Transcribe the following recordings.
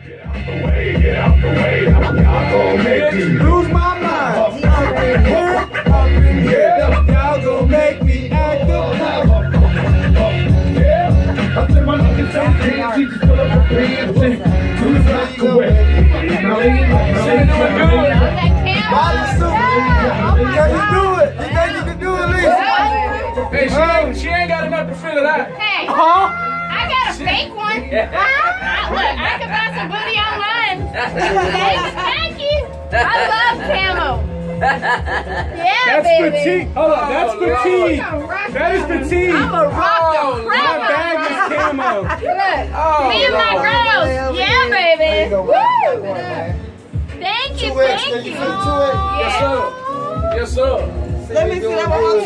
Get out the way, y'all gon' make me lose my mind. Up in here, y'all gon' make me act up. Yeah, I took my looking so she just put up her pants and do the block away. Can you do it? You think you can do it, Lisa? Hey, she ain't got enough to fill it out. Hey, I got a fake one. Look, I can buy some booty online. Thank you. I love camo. Yeah, That's baby. petite. Hold on, that's petite. That is petite. I'm a rock the My bag is camo. Me and my girls. Yeah, baby. Woo. Thank you, thank you. Yes, sir. Yes, sir. Let me see that one.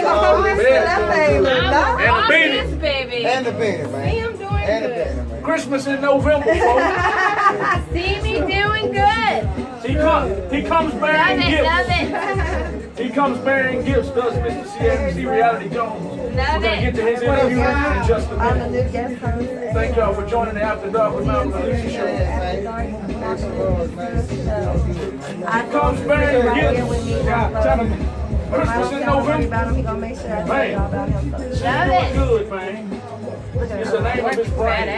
And the beanie. Baby. And the beanie, man. See, I'm doing And the good. beanie, man. Christmas in November, folks. See me doing good. He comes bearing Love gifts. it. He comes bearing gifts, does Mr. CMC Reality Jones. We're going to get to his interview in just a minute. Thank y'all for joining the After Dark with Malcolm and Lisa show. He comes bearing gifts. Christmas in November. Man, she's good, man. It's the name of his brand.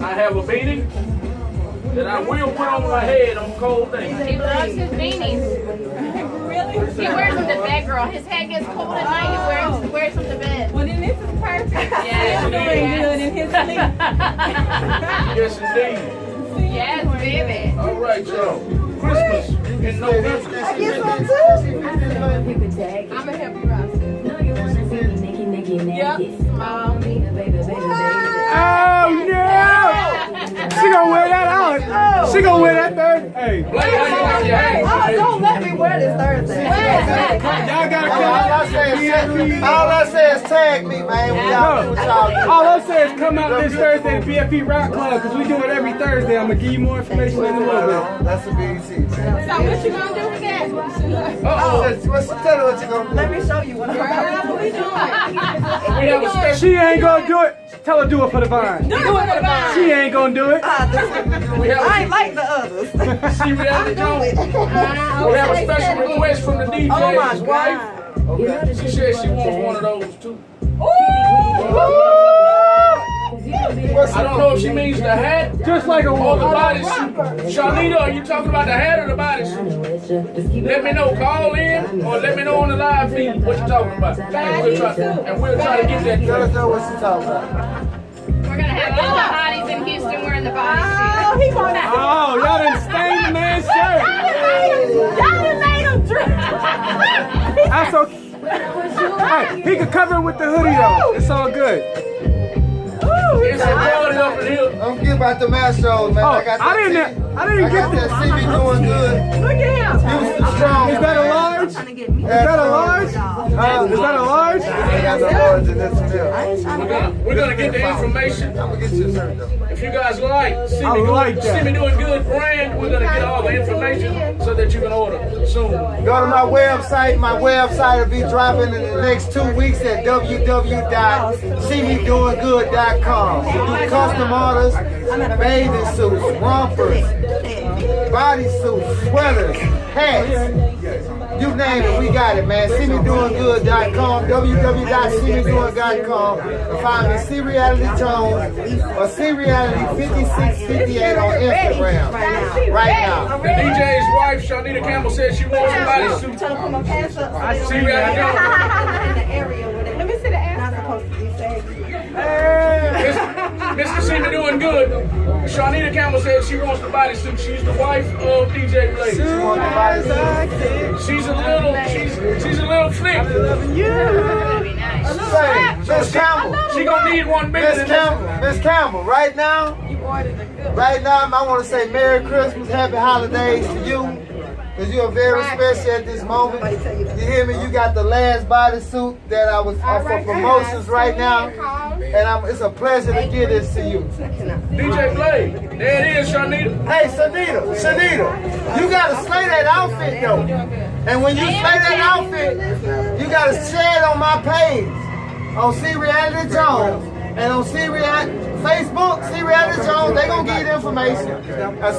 I have a beanie that I will put on my head on cold days. He loves his beanies. Really? He wears them to bed, girl. His head gets cold at night. He wears them to bed. Well, then this is perfect. Yeah, He's doing good in his sleep. Yes, indeed. Yes, baby. All right, y'all. Christmas in November. I get some too. I'm gonna help you, Ross. Yep. Oh no! She gonna wear that out. She gonna wear that third. Hey. Don't let me wear this Thursday. Y'all gotta come. All I say is tag me, man. All I say is come out this Thursday to BFE Rock Club because we do it every Thursday. I'm gonna give you more information in a little bit. That's a big seat, man. So what you gonna do with that? Tell her what you gonna do. Let me show you what I'm doing. She ain't gonna do it. Tell her do it for the vine. Do it for the vine. She ain't gonna do it. I ain't like the others. See Reality Jones. We have a special request from the DJ's Oh my wife. God. Okay. She said she wants one of those too. I don't know if she means the hat Just like a or the woman. bodysuit. Sharnita, are you talking about the hat or the bodysuit? Let me know. Call in or let me know on the live feed what you're talking about. And we'll try to get that. Let us know what she's talking about. We're gonna have all the hotties in Houston wearing the bodysuit. Oh, he wanted Oh, y'all done stained the man's shirt. Y'all done made him drink. That's okay. Hey, he can cover it with the hoodie though. It's all good. It's a party up in here. Don't forget about the Mastros, man. Oh, I got that I didn't I got get that CB doing good. Look at him. Houston strong. Is that a large? Is that a large? Is that a large? I ain't got no large in this one here. We're gonna get the information. I'm gonna get you a shirt though. If you guys like See I like that. Me Doing Good brand, we're gonna get all the information so that you can order soon. Go to my website. My website will be dropping in the next 2 weeks at www.seemedoinggood.com. We do custom orders, bathing suits, rompers, bodysuits, sweaters, hats. You name it, we got it, man. SeeMeDoingGood.com, www.seemedoing.com. And find me C Reality Jones or C Reality 5658 on Instagram right now. The DJ's wife, Sharnita Campbell, said she wants a bodysuit. See Reality Jones. Let me see the ass. Not supposed to be safe. Mr. See Me Doing Good. Sharnita Campbell said she wants the bodysuit. She's the wife of DJ Blaze. She's a little thick. Miss Campbell. She gonna need one bigger than this. Miss Campbell, right now, I want to say Merry Christmas, Happy Holidays to you. Because you are very special at this moment. You hear me? You got the last bodysuit that I was for promotions right now. And it's a pleasure to give this to you. DJ Blade, there it is, Sharnita. Hey, Shanita, you got to slay that outfit though. And when you slay that outfit, you got to share it on my page. On C Reality Jones. And on Facebook, C Reality Jones, they gonna give you the information.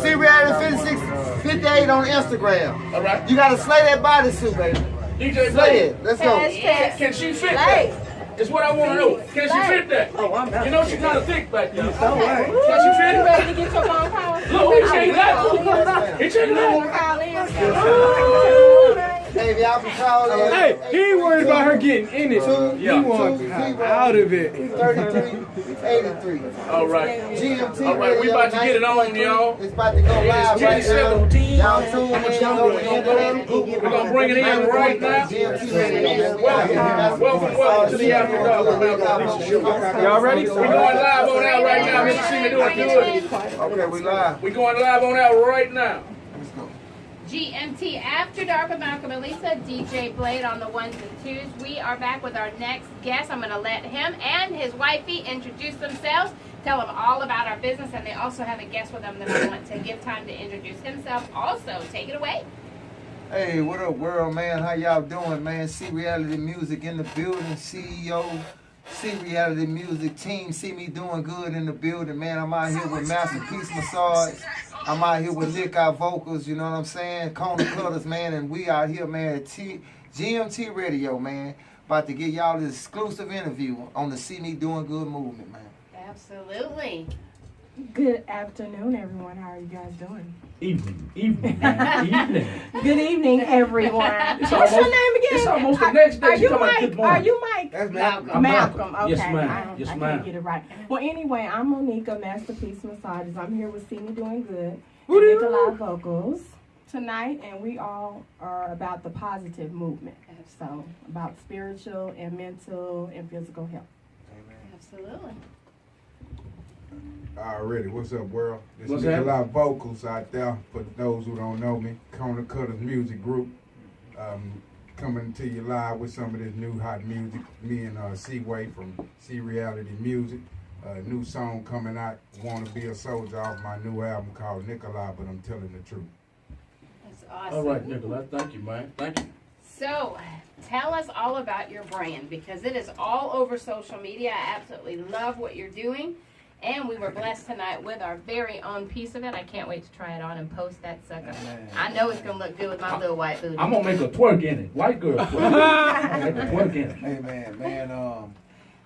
C Reality 5658 on Instagram. All right. You gotta slay that bodysuit, baby. DJ, slay it. Let's go. Can she fit that? Is what I want to know. Can she fit that? Oh, I'm not. You know she's kind of thick back there. Can she fit it? Ready to get your phone call? Look, he changed that. He changed that. Baby, I'll be calling. Hey, he ain't worried about her getting in it. He wants out of it. 3383. All right. GMT All right, we about to get it on, y'all. It's about to go live right now. Y'all tune in. We're going to bring it in right now. Welcome to the After Dark. Y'all ready? We're going live on out right now. Mr. See me doing good. Okay, we live. We're going live on out right now. GMT After Dark with Malcolm and Lisa, DJ Blade on the ones and twos. We are back with our next guest. I'm going to let him and his wifey introduce themselves, tell them all about our business, and they also have a guest with them that I want to give time to introduce himself. Also, take it away. Hey, what up, world, man? How y'all doing, man? See Reality Music in the building. CEO, See Reality Music team. See me doing good in the building, man. I'm out here with Masterpiece Massage. I'm out here with Nickeli Vocalz, you know what I'm saying? Corner Cutters, man, and we out here, man, at GMT Radio, man. About to get y'all this exclusive interview on the See Me Doing Good movement, man. Absolutely. Good afternoon, everyone. How are you guys doing? Evening, man. Good evening, everyone. What's your name again? It's almost the next day. Are you Mike? Are you Mike? That's Malcolm. Malcolm. Okay. Yes, ma'am. Yes, I ma'am. can't get it right. Well, anyway, I'm Monica, Masterpiece Massages. I'm here with See Me Doing Good and Nickeli Vocalz tonight, and we all are about the positive movement. So, about spiritual and mental and physical health. Absolutely. Already, what's up, world? This What's is that? Nickeli Vocalz out there. For those who don't know me, Corner Cutters Music Group. Coming to you live with some of this new hot music. Me and Seaway from See Reality Music. New song coming out. Wanna Be a Soldier off my new album called Nickeli, but I'm telling the truth. That's awesome. All right, Nickeli. Thank you, man. Thank you. So, tell us all about your brand, because it is all over social media. I absolutely love what you're doing. And we were blessed tonight with our very own piece of it. I can't wait to try it on and post that sucker. I know it's going to look good with my little white booty. I'm going to make a twerk in it. White girl twerk. Make a twerk in it. Hey,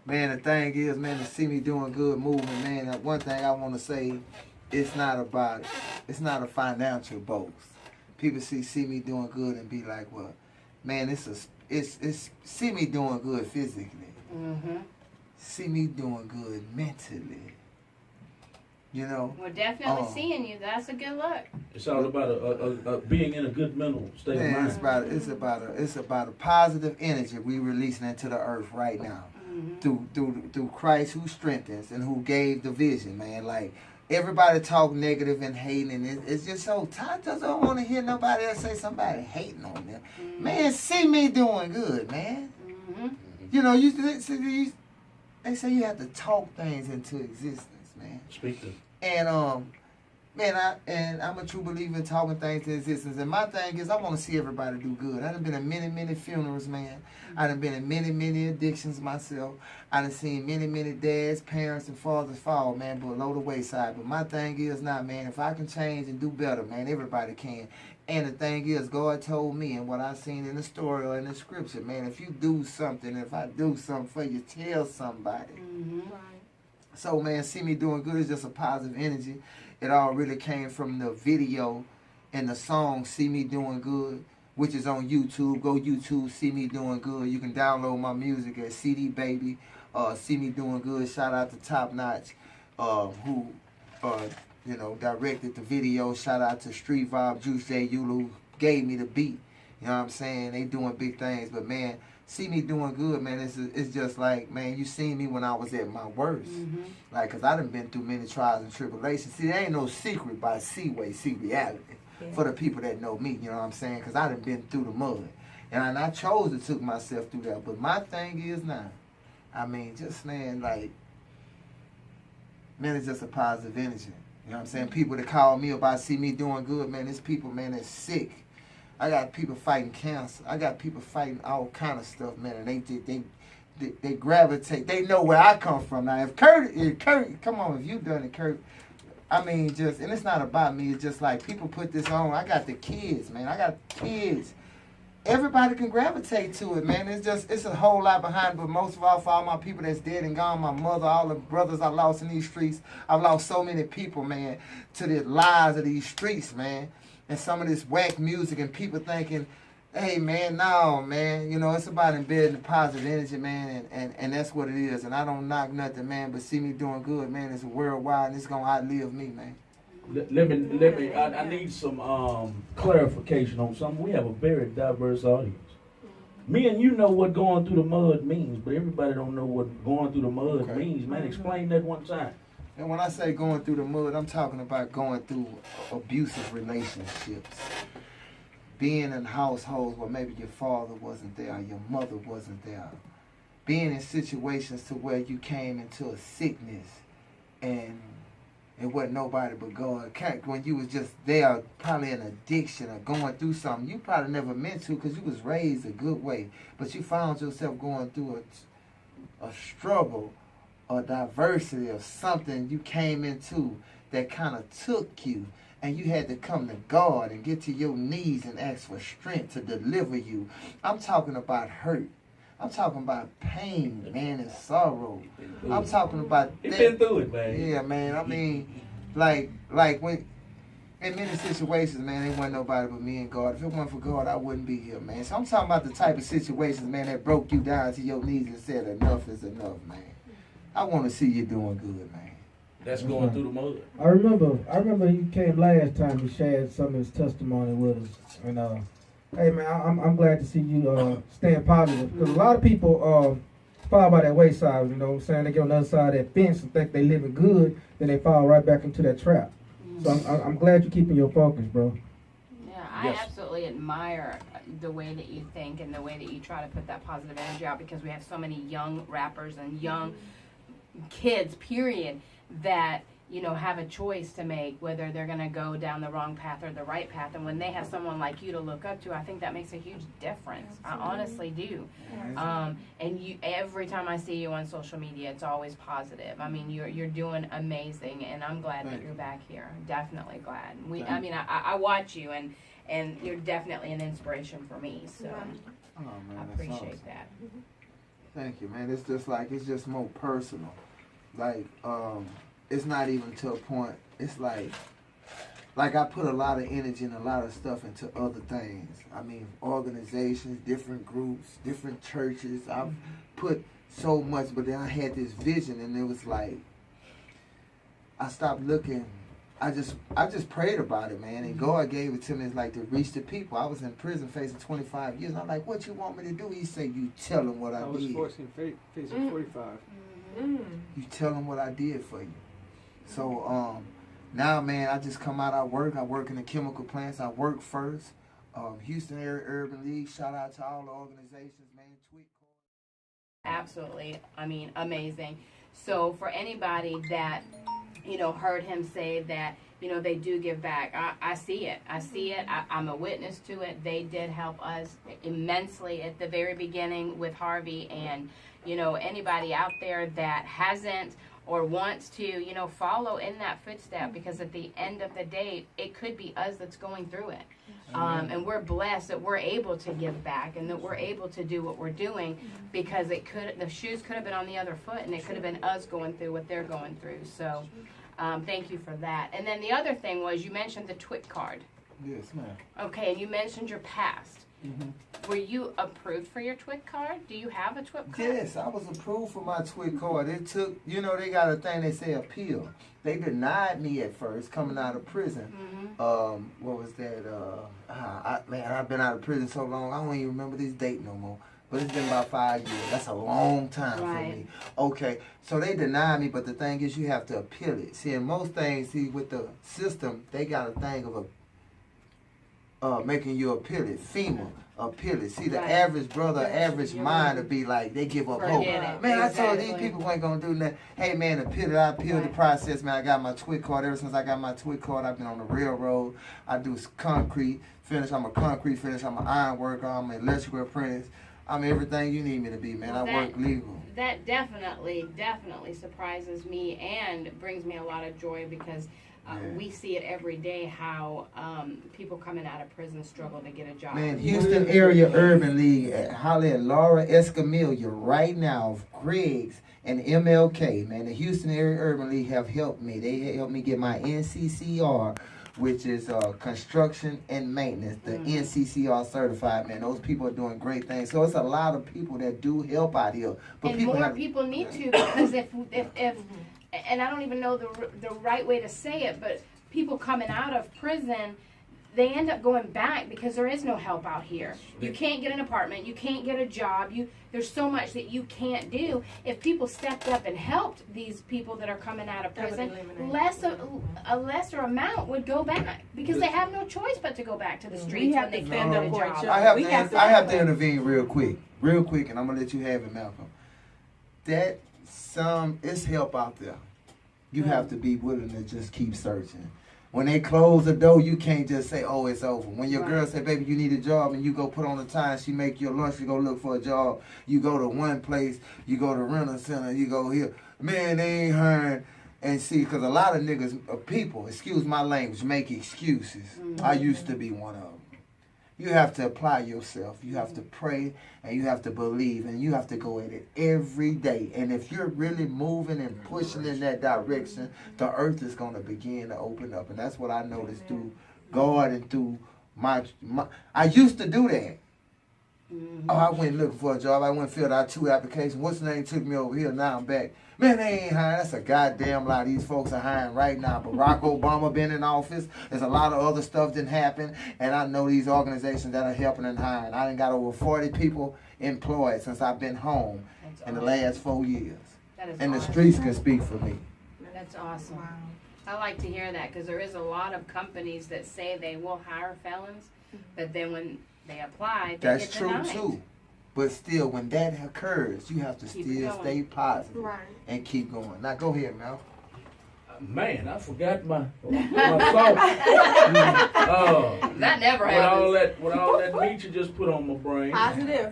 man, the thing is, man, to See Me Doing Good movement, man, one thing I want to say, it's not a financial boast. People see Me Doing Good and be like, well, man, it's See Me Doing Good physically. Mm-hmm. See me doing good mentally. You know? We're definitely seeing you. That's a good look. It's all about being in a good mental state of mind. It's about a positive energy we releasing into the earth right now. Mm-hmm. Through Christ who strengthens and who gave the vision, man. Like, everybody talk negative and hating, and it's just so I just don't want to hear nobody else say somebody hating on them. Mm-hmm. Man, see me doing good, man. Mm-hmm. You know, they say you have to talk things into existence, man. Speak to. And I'm a true believer in talking things into existence. And my thing is, I want to see everybody do good. I done been in many funerals, man. I done been in many addictions myself. I done seen many dads, parents, and fathers fall, man, below the wayside. But my thing is not, man, if I can change and do better, man, everybody can. And the thing is, God told me, and what I seen in the story or in the scripture, man, if you do something, if I do something for you, tell somebody. Mm-hmm. Right. So, man, See Me Doing Good is just a positive energy. It all really came from the video and the song See Me Doing Good, which is on YouTube. Go YouTube, See Me Doing Good. You can download my music at CD Baby. See Me Doing Good. Shout out to Top Notch, who directed the video. Shout out to Street Vibe, Juice J. Yulu, who gave me the beat. You know what I'm saying? They doing big things. But, man, See Me Doing Good, man, it's just like, man, you seen me when I was at my worst. Mm-hmm. Like, because I done been through many trials and tribulations. See, there ain't no secret by See Reality for the people that know me, you know what I'm saying? Because I done been through the mud. And I chose to took myself through that. But my thing is now, I mean, just, man, like, man, it's just a positive energy. You know what I'm saying? People that call me about See Me Doing Good, man, it's people, man, that's sick. I got people fighting cancer. I got people fighting all kind of stuff, man, and they gravitate. They know where I come from. Now, if Kurt, come on, if you done it, Kurt. I mean, just, and it's not about me. It's just like people put this on. I got the kids, man. I got kids. Everybody can gravitate to it, man. It's a whole lot behind it. But most of all, for all my people that's dead and gone, my mother, all the brothers I lost in these streets, I've lost so many people, man, to the lies of these streets, man. And some of this whack music and people thinking, hey, man, no, man. You know, it's about embedding the positive energy, man, and that's what it is. And I don't knock nothing, man, but see me doing good, man. It's worldwide, and it's going to outlive me, man. Let me. I need some clarification on something. We have a very diverse audience. Me and you know what going through the mud means, but everybody don't know what going through the mud means. Man, explain that one time. And when I say going through the mud, I'm talking about going through abusive relationships. Being in households where maybe your father wasn't there, your mother wasn't there. Being in situations to where you came into a sickness and it wasn't nobody but God. When you was just there, probably an addiction or going through something you probably never meant to because you was raised a good way. But you found yourself going through a struggle or diversity of something you came into that kind of took you. And you had to come to God and get to your knees and ask for strength to deliver you. I'm talking about hurt. I'm talking about pain, man, and sorrow. I'm talking about that. You've been through it, man. Yeah, man. I mean, like when in many situations, man, it wasn't nobody but me and God. If it wasn't for God, I wouldn't be here, man. So I'm talking about the type of situations, man, that broke you down to your knees and said enough is enough, man. I want to see you doing good, man. That's going through the mud. I remember you came last time to share some of his testimony with us, and hey man, I'm glad to see you staying positive because a lot of people fall by that wayside. You know what I'm saying? They get on the other side of that fence and think they living good, then they fall right back into that trap. So I'm glad you're keeping your focus, bro. Yeah, I absolutely admire the way that you think and the way that you try to put that positive energy out because we have so many young rappers and young kids, period, that, you know, have a choice to make whether they're going to go down the wrong path or the right path. And when they have someone like you to look up to, I think that makes a huge difference. I honestly do. And you, every time I see you on social media, it's always positive. I mean, you're doing amazing, and I'm glad that you're back here. Definitely glad. I watch you, and you're definitely an inspiration for me. So I appreciate that. Thank you, man. It's just more personal. Like, it's not even to a point. It's like I put a lot of energy and a lot of stuff into other things. I mean, organizations, different groups, different churches. I've put so much, but then I had this vision, and it was like I stopped looking. I just prayed about it, man, and God gave it to me. It's like to reach the people. I was in prison facing 25 years. And I'm like, what you want me to do? He said, you tell him what I did. I was facing 45. You tell them what I did for you. So now, man, I just come out. I work in the chemical plants. I work first. Houston Area Urban League. Shout out to all the organizations, man. Absolutely. I mean, amazing. So for anybody that, you know, heard him say that, you know, they do give back. I see it. I'm a witness to it. They did help us immensely at the very beginning with Harvey. And, you know, anybody out there that hasn't or wants to, you know, follow in that footstep, because at the end of the day, it could be us that's going through it. And we're blessed that we're able to give back and that we're able to do what we're doing, because the shoes could have been on the other foot, and it could have been us going through what they're going through. So thank you for that. And then the other thing was, you mentioned the TWIC card. Yes, ma'am. Okay, and you mentioned your past. Were you approved for your TWIC card? Do you have a TWIC card? Yes, I was approved for my TWIC card. It took, you know, they got a thing they say appeal. They denied me at first coming out of prison. What was that? I've been out of prison so long, I don't even remember this date no more. But it's been about 5 years. That's a long time for me. Okay, so they denied me, but the thing is, you have to appeal it. See, in most things, with the system, they got a thing of making you appeal it. FEMA, appeal it. See, the average brother, average mind would be like, they give up hope. Man, I told these people ain't going to do nothing. Hey, man, appeal it. I appealed the process, man. I got my TWIC card. Ever since I got my TWIC card, I've been on the railroad. I do concrete finish. I'm a concrete finish. I'm an iron worker. I'm an electrical apprentice. I'm everything you need me to be, man. Well, I work legal. That definitely surprises me and brings me a lot of joy because we see it every day how people coming out of prison struggle to get a job. Man, Houston Area Urban League, holler at Laura Escamilla right now, Griggs and MLK. Man, the Houston Area Urban League have helped me. They helped me get my NCCR, which is construction and maintenance, the NCCR certified, man. Those people are doing great things. So it's a lot of people that do help out here. But and people need to, because if and I don't even know the right way to say it, but people coming out of prison, they end up going back because there is no help out here. You can't get an apartment. You can't get a job. There's so much that you can't do. If people stepped up and helped these people that are coming out of prison, a lesser amount would go back because they have no choice but to go back to the streets when they can't get a job. I have to intervene real quick, and I'm gonna let you have it, Malcolm. It's help out there. You have to be willing to just keep searching. When they close the door, you can't just say, oh, it's over. When your girl say, baby, you need a job, and you go put on the time, she make your lunch, you go look for a job, you go to one place, you go to rental center, you go here. Man, they ain't hiring. And see, because a lot of niggas, people, excuse my language, make excuses. I used to be one of them. You have to apply yourself. You have to pray, and you have to believe, and you have to go at it every day. And if you're really moving and pushing in that direction, the earth is going to begin to open up. And that's what I noticed through God and through my I used to do that. Oh, I went looking for a job. I went filled out 2 applications. What's the name took me over here? Now I'm back. Man, they ain't hiring. That's a goddamn lie. These folks are hiring right now. Barack Obama been in office. There's a lot of other stuff didn't happen. And I know these organizations that are helping and hiring. I done got over 40 people employed since I've been home in the last 4 years. And the streets can speak for me. That's awesome. Wow. I like to hear that because there is a lot of companies that say they will hire felons, but then when they apply, they get denied. That's true too. But still, when that occurs, you have to still stay positive and keep going. Now, go ahead, Mal. Man, I forgot my thoughts. That never happens. With all that meat you just put on my brain. Positive.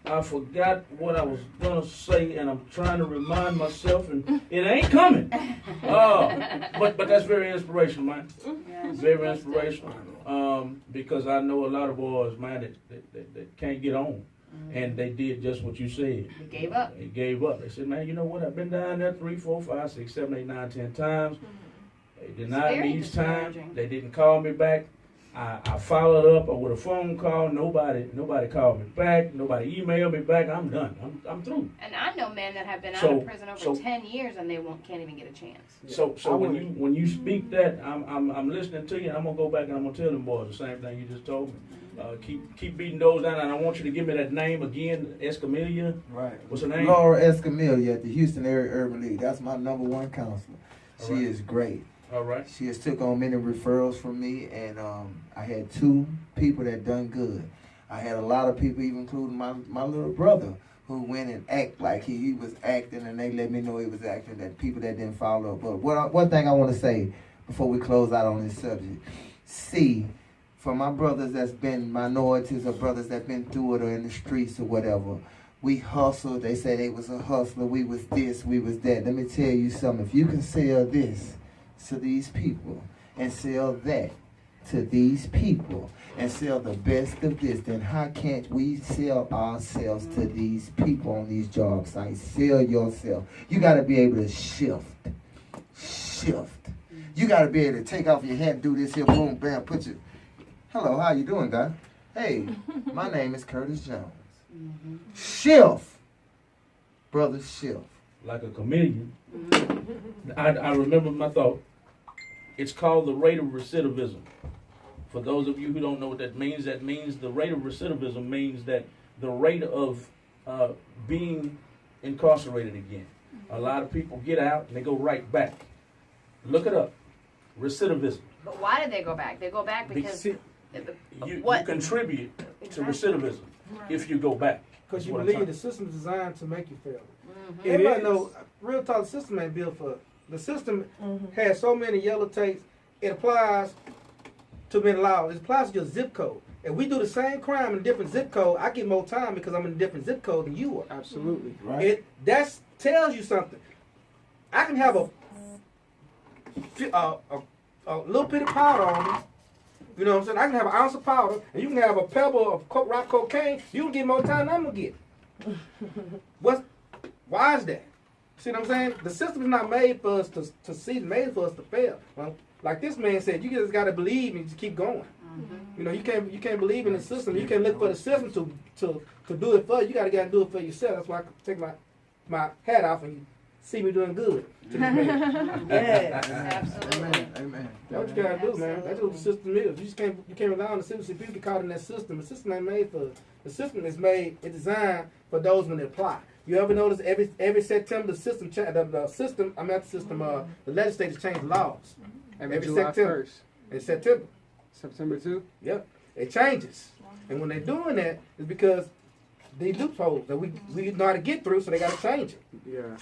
I forgot what I was going to say, and I'm trying to remind myself, and it ain't coming. But that's very inspirational, man. Yeah, very inspirational. Because I know a lot of boys, man, that can't get on. And they did just what you said. They gave up. They gave up. They said, man, you know what? I've been down there 3, 4, 5, 6, 7, 8, 9, 10 times. They denied me each time. They didn't call me back. I followed up with a phone call. Nobody called me back. Nobody emailed me back. I'm done. I'm through. And I know men that have been out of prison over 10 years and they can't even get a chance. So when you speak that, I'm listening to you, and I'm gonna go back and I'm gonna tell them boys the same thing you just told me. Keep beating those down, and I want you to give me that name again, Escamilla. Right. What's her name? Laura Escamilla at the Houston Area Urban League. That's my #1 counselor. She is great. All right. She has took on many referrals from me, and I had 2 people that done good. I had a lot of people, even including my little brother, who went and act like he was acting, and they let me know he was acting, that people that didn't follow up. But one thing I want to say before we close out on this subject, for my brothers that's been minorities or brothers that been through it or in the streets or whatever, we hustled. They say they was a hustler. We was this, we was that. Let me tell you something. If you can sell this to these people and sell that to these people and sell the best of this, then how can't we sell ourselves to these people on these job sites? Sell yourself. You got to be able to shift. You got to be able to take off your hat and do this here, boom, bam, put your... Hello, how you doing, guy? Hey, my name is Curtis Jones. Shift. Brother, shift. Like a chameleon. I remember my thought. It's called the rate of recidivism. For those of you who don't know what that means the rate of recidivism means that the rate of being incarcerated again. A lot of people get out and they go right back. Look it up. Recidivism. But why did they go back? They go back because... You contribute to recidivism if you go back. Because you believe the system is designed to make you fail. Everybody know, real talk, the system ain't built for... The system has so many yellow tapes. It applies to be in law. It applies to your zip code. If we do the same crime in a different zip code, I get more time because I'm in a different zip code than you are. Absolutely. Right. That tells you something. I can have a little bit of powder on me. You know what I'm saying? I can have an ounce of powder, and you can have a pebble of rock cocaine. You can get more time than I'm gonna get. Why is that? See what I'm saying? The system is not made for us to see. It's made for us to fail. Well, like this man said, you just gotta believe and just keep going. You know, you can't believe in the system. You can't look for the system to do it for you. You gotta do it for yourself. That's why I take my hat off and you see me doing good. To this man. Yeah, absolutely. Amen. That's what you gotta do, man. That's what the system is. You can't rely on the system. See, people get caught in that system. The system ain't made for. The system is designed for those when they apply. You ever notice every September the legislators change the laws. Every July September. 1st. In September. September 2? Yep. It changes. And when they're doing that, it's because they loopholes that we know how to get through, so they got to change it. Yeah.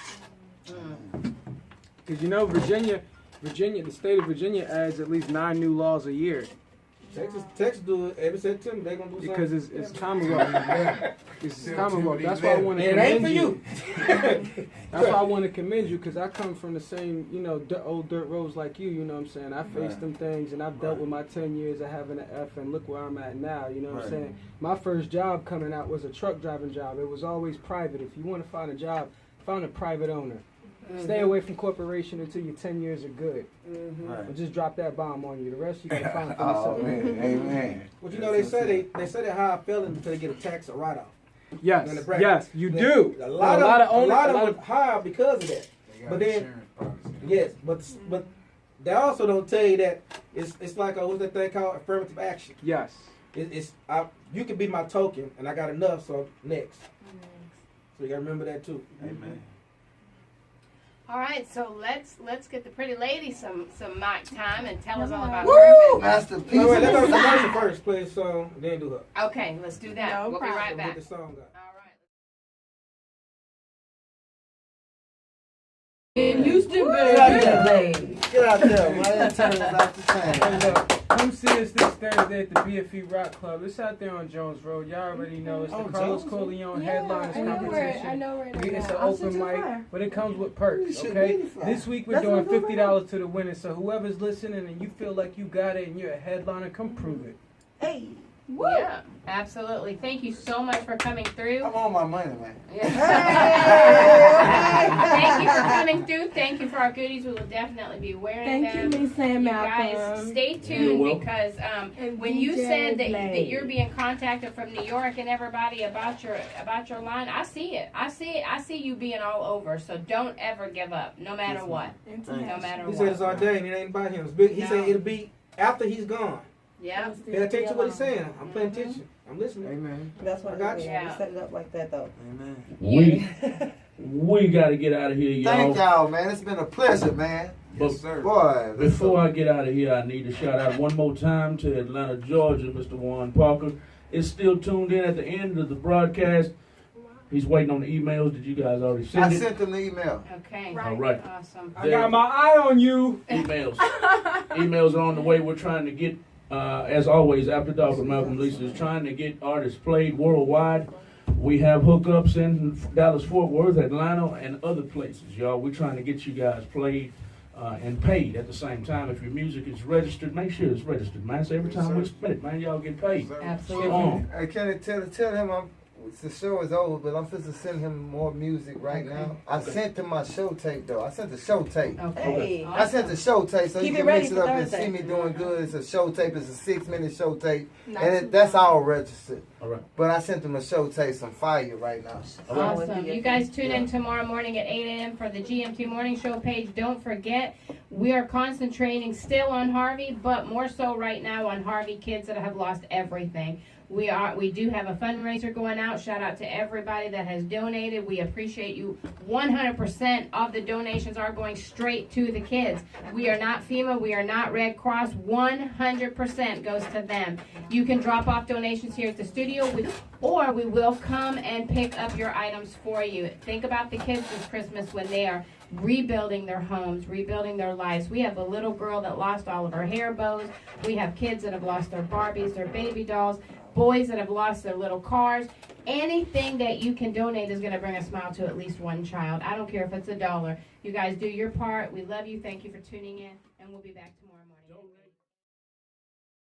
Because you know, Virginia, the state of Virginia adds at least 9 new laws a year. Texas do it every September. They're going to do something. Because it's Commonwealth. It's Commonwealth. That's why I want to It ain't for you. That's why I want to commend you, because I come from the same, old dirt roads like you, know what I'm saying? I faced them things, and I've dealt with my 10 years of having an F, and look where I'm at now, you know what I'm saying? My first job coming out was a truck driving job. It was always private. If you want to find a job, find a private owner. Stay away from corporation until your 10 years are good. And just drop that bomb on you. The rest you gotta find for yourself. Amen. Well, they say they hire felons until they get a tax or write-off. Yes, you do. A lot of them hire because of that. But then, but they also don't tell you that it's like what's that thing called, affirmative action. Yes. You can be my token, and I got enough. So next. So you gotta remember that too. Amen. All right, so let's get the pretty lady some mic time and tell us all about Woo! her business. Masterpiece. Wait, let's go to the commercial first, play a song, then do her. Okay, let's do that. No we'll be right problem. back. Get the song up. All right. In Houston, Get out there, man. Turn us off the chain. Come see us this Thursday at the BFE Rock Club. It's out there on Jones Road. Y'all already know it's the Carlos Corleone Headliners competition. I know where It's an open mic, but it comes with perks, okay? This week we're doing $50 to the winner, so whoever's listening and you feel like you got it and you're a headliner, come prove it. Hey. Woo. Yeah, absolutely. Thank you so much for coming through. I want my money, man. Thank you for coming through. Thank you for our goodies. We will definitely be wearing them. Thank you, Miss Sam You Malcolm. guys, stay tuned because when you said that you're being contacted from New York and everybody about your line, I see it. I see you being all over. So don't ever give up, no matter what. No matter what. He said it's ordained. It ain't about him. It's big. He said it'll be after he's gone. Yeah. Pay attention to what he's saying. I'm paying attention. I'm listening. Amen. That's what I got you. We set it up like that, though. Amen. We got to get out of here, y'all. Thank y'all, man. It's been a pleasure, man. Yes, sir. Boy, before I get out of here, I need to shout out one more time to Atlanta, Georgia, Mr. Warren Parker. Is still tuned in at the end of the broadcast. He's waiting on the emails. Did you guys already send it? I sent him the email. Okay. All right. Awesome. I got my eye on you. Emails are on the way. We're trying to get, as always, After Dark with Malcolm Lisa is trying to get artists played worldwide. We have hookups in Dallas, Fort Worth, Atlanta, and other places, y'all. We're trying to get you guys played and paid at the same time. If your music is registered, make sure it's registered, man. So every time we spin it, man, y'all get paid. Absolutely. Hey, can I tell him the show is over, but I'm supposed to send him more music right now. I sent him my show tape, though. I sent the show tape. Hey. I sent the show tape so Keep you it can ready mix it for up and Thursday. see me doing good. It's a show tape. It's a 6-minute show tape. And that's all registered. All right. But I sent him a show tape, some fire right now. Awesome. You guys tune in tomorrow morning at 8 a.m. for the GMT Morning Show page. Don't forget, we are concentrating still on Harvey, but more so right now on Harvey kids that have lost everything. We do have a fundraiser going out. Shout out to everybody that has donated. We appreciate you. 100% of the donations are going straight to the kids. We are not FEMA. We are not Red Cross. 100% goes to them. You can drop off donations here at the studio, or we will come and pick up your items for you. Think about the kids this Christmas when they are rebuilding their homes, rebuilding their lives. We have a little girl that lost all of her hair bows. We have kids that have lost their Barbies, their baby dolls, boys that have lost their little cars. Anything that you can donate is going to bring a smile to at least one child. I don't care if it's $1. You guys do your part. We love you. Thank you for tuning in, and we'll be back tomorrow morning.